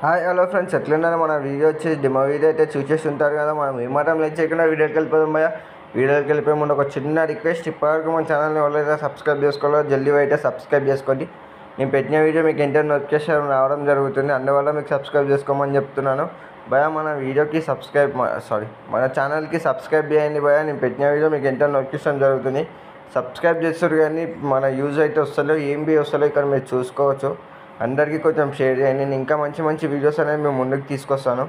Hi hello friends, ఎట్లున్నారు? మన video వచ్చేసి డెమో వీడియో అయితే చూసేస్తుంటారు కదా. మనం ఏమాత్రం లేట్ చేయకుండా వీడియోకి వెళ్ళిపోదాం భయ్యా. వీడియోకి వెళ్ళిపోయే ముందు ఒక చిన్న రిక్వెస్ట్, ఇప్పటివరకు మన ఛానల్ని ఎవరైతే సబ్స్క్రైబ్ చేసుకోవాలో జల్దీ అయితే సబ్స్క్రైబ్ చేసుకోండి. నేను పెట్టిన వీడియో మీకు ఎంతో నోటిఫికేషన్ రావడం జరుగుతుంది, అందువల్ల మీకు సబ్స్క్రైబ్ చేసుకోమని చెప్తున్నాను భయ్యా. మన ఛానల్కి సబ్స్క్రైబ్ చేయండి భయ్యా. నేను పెట్టిన వీడియో మీకు ఎంతో నోటిఫికేషన్ జరుగుతుంది. సబ్స్క్రైబ్ చేస్తారు కానీ మన యూజ్ అయితే వస్తలే, ఏం బి వస్తలే ఇక్కడ మీరు చూసుకోవచ్చు. అందరికీ కొంచెం షేర్ చేయండి. నేను ఇంకా మంచి మంచి వీడియోస్ అనేది మేము ముందుకు తీసుకొస్తాను,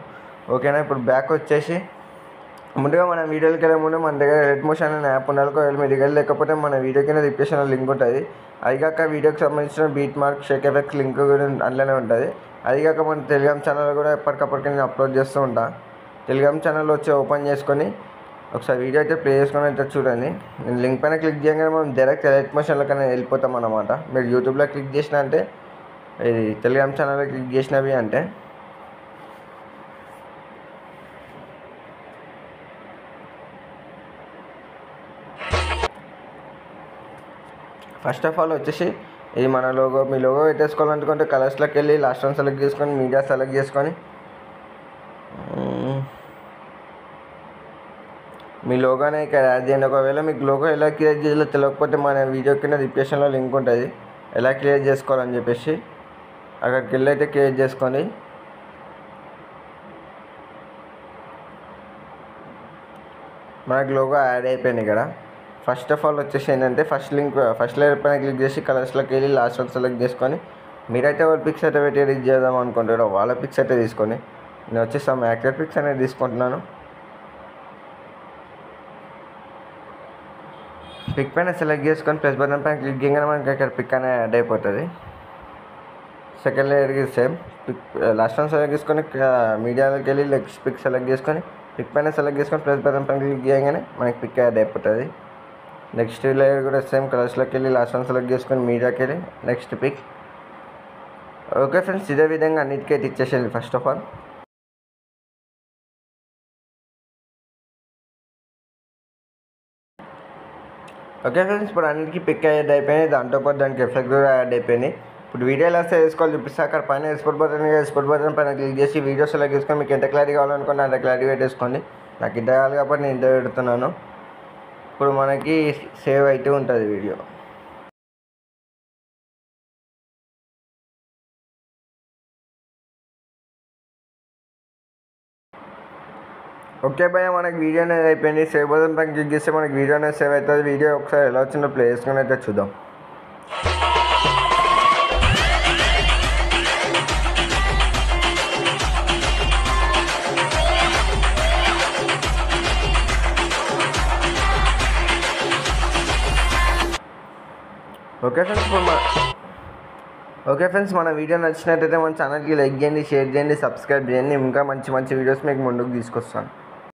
ఓకేనా? ఇప్పుడు బ్యాక్ వచ్చేసి ముందుగా మన వీడియోకి వెళ్ళే ముందు మన దగ్గర రెడ్ మోషన్ అనే యాప్ ఉండాలి. మీ దగ్గర లేకపోతే మన వీడియో కింద డిస్క్రిప్షన్లో లింక్ ఉంటుంది. అదిగాక వీడియోకి సంబంధించిన beat mark, Sheikh effect link కూడా అందులోనే ఉంటుంది. అదిగాక మన టెలిగ్రామ్ ఛానల్ కూడా ఎప్పటికప్పటికి నేను అప్లోడ్ చేస్తూ ఉంటాను. టెలిగ్రామ్ ఛానల్ వచ్చి ఓపెన్ చేసుకొని ఒకసారి వీడియో అయితే ప్లే చేసుకొని అయితే చూడండి. నేను లింక్ పైన క్లిక్ చేయగానే మనం డైరెక్ట్ రెడ్ మోషన్లోకైనా వెళ్ళిపోతాం అన్నమాట. మీరు యూట్యూబ్లో క్లిక్ చేసిన అంటే ఇది టెలిగ్రామ్ ఛానల్లో క్లిక్ చేసినవి అంటే ఫస్ట్ ఆఫ్ ఆల్ వచ్చేసి ఇది మన లోగో. మీ లోగో పెట్టేసుకోవాలనుకుంటే కలర్స్లోకి వెళ్ళి లాస్ట్ వన్ సెలెక్ట్ చేసుకొని మీడియా సెలెక్ట్ చేసుకొని మీ లోగోనే ఇక్కడ యాడ్ చేయండి. ఒకవేళ మీకు లోగో ఎలా క్రియేట్ చేయాలో తెలియకపోతే మన వీడియో కింద డిస్క్రిప్షన్లో లింక్ ఉంటుంది, ఎలా క్రియేట్ చేసుకోవాలని చెప్పేసి అక్కడికి వెళ్ళి అయితే క్రియేట్ చేసుకోండి. మనకు లోగో యాడ్ అయిపోయింది ఇక్కడ. ఫస్ట్ ఆఫ్ ఆల్ వచ్చేసి ఏంటంటే ఫస్ట్ లేయర్ పైన క్లిక్ చేసి కలర్స్లోకి వెళ్ళి లాస్ట్ వన్ సెలెక్ట్ చేసుకొని మీరైతే వాళ్ళ పిక్స్ అయితే పెట్టి ఎడిట్ చేద్దాం అనుకుంటారో వాళ్ళ పిక్స్ అయితే తీసుకొని నేను వచ్చేసి సమ్ యాక్టర్ పిక్స్ అనేది తీసుకుంటున్నాను. పిక్ పైన సెలెక్ట్ చేసుకొని ప్లస్ బటన్ పైన క్లిక్ చేయగానే మనకి ఇక్కడ పిక్ అనేది యాడ్ అయిపోతుంది. సెకండ్ లేయర్కి same pic last one select చేసుకొని మీడియాలోకి వెళ్ళి నెక్స్ట్ పిక్ సెలెక్ట్ చేసుకొని పిక్ పైన సెలెక్ట్ చేసుకొని ప్లస్ బటన్ పైన క్లిక్ చేయగానే మనకి పిక్ యాడ్ అయిపోతుంది. నెక్స్ట్ లేయర్ కూడా సేమ్ కలర్స్లోకి వెళ్ళి లాస్ట్ వన్ సెలెక్ట్ చేసుకొని మీడియాకి వెళ్ళి నెక్స్ట్ పిక్. ఓకే ఫ్రెండ్స్, ఇదే విధంగా అన్నిటికైతే ఇచ్చేసేయాలి first of all. Okay friends, ఇప్పుడు అన్నిటికీ పిక్ యాడ్ అయిపోయింది, దాంతోపాటు దానికి ఎఫెక్ట్ కూడా యాడ్ అయిపోయింది. ఇప్పుడు వీడియో ఎలా వేసుకోవాలి చూపిస్తే అక్కడ పైన ఎక్స్పోర్ట్ బటన్ పైన క్లిక్ చేసి వీడియో సెలెక్ట్ చేసుకొని మీకు ఎంత క్లారిటీ కావాలనుకోండి అంత క్లారిటీ పెట్టేసుకోండి. నాకు ఇంత కావాలి కాబట్టి నేను ఇంత పెడుతున్నాను. ఇప్పుడు మనకి సేవ్ అయితే ఉంటుంది వీడియో. ఓకే భయ్య, మనకి వీడియో అనేది అయిపోయింది. సేవ్ బటన్ పైన క్లిక్ చేస్తే మనకి వీడియో అనేది సేవ్ అవుతుంది. వీడియో ఒకసారి ఎలా వచ్చిందో ప్లే చేసుకొని అయితే చూద్దాం. ఓకే ఫ్రెండ్స్, మన వీడియో నచ్చినట్టయితే మన ఛానల్కి లైక్ చేయండి, షేర్ చేయండి, సబ్స్క్రైబ్ చేయండి. ఇంకా మంచి మంచి వీడియోస్ మీకు ముందుకు తీసుకొస్తాను.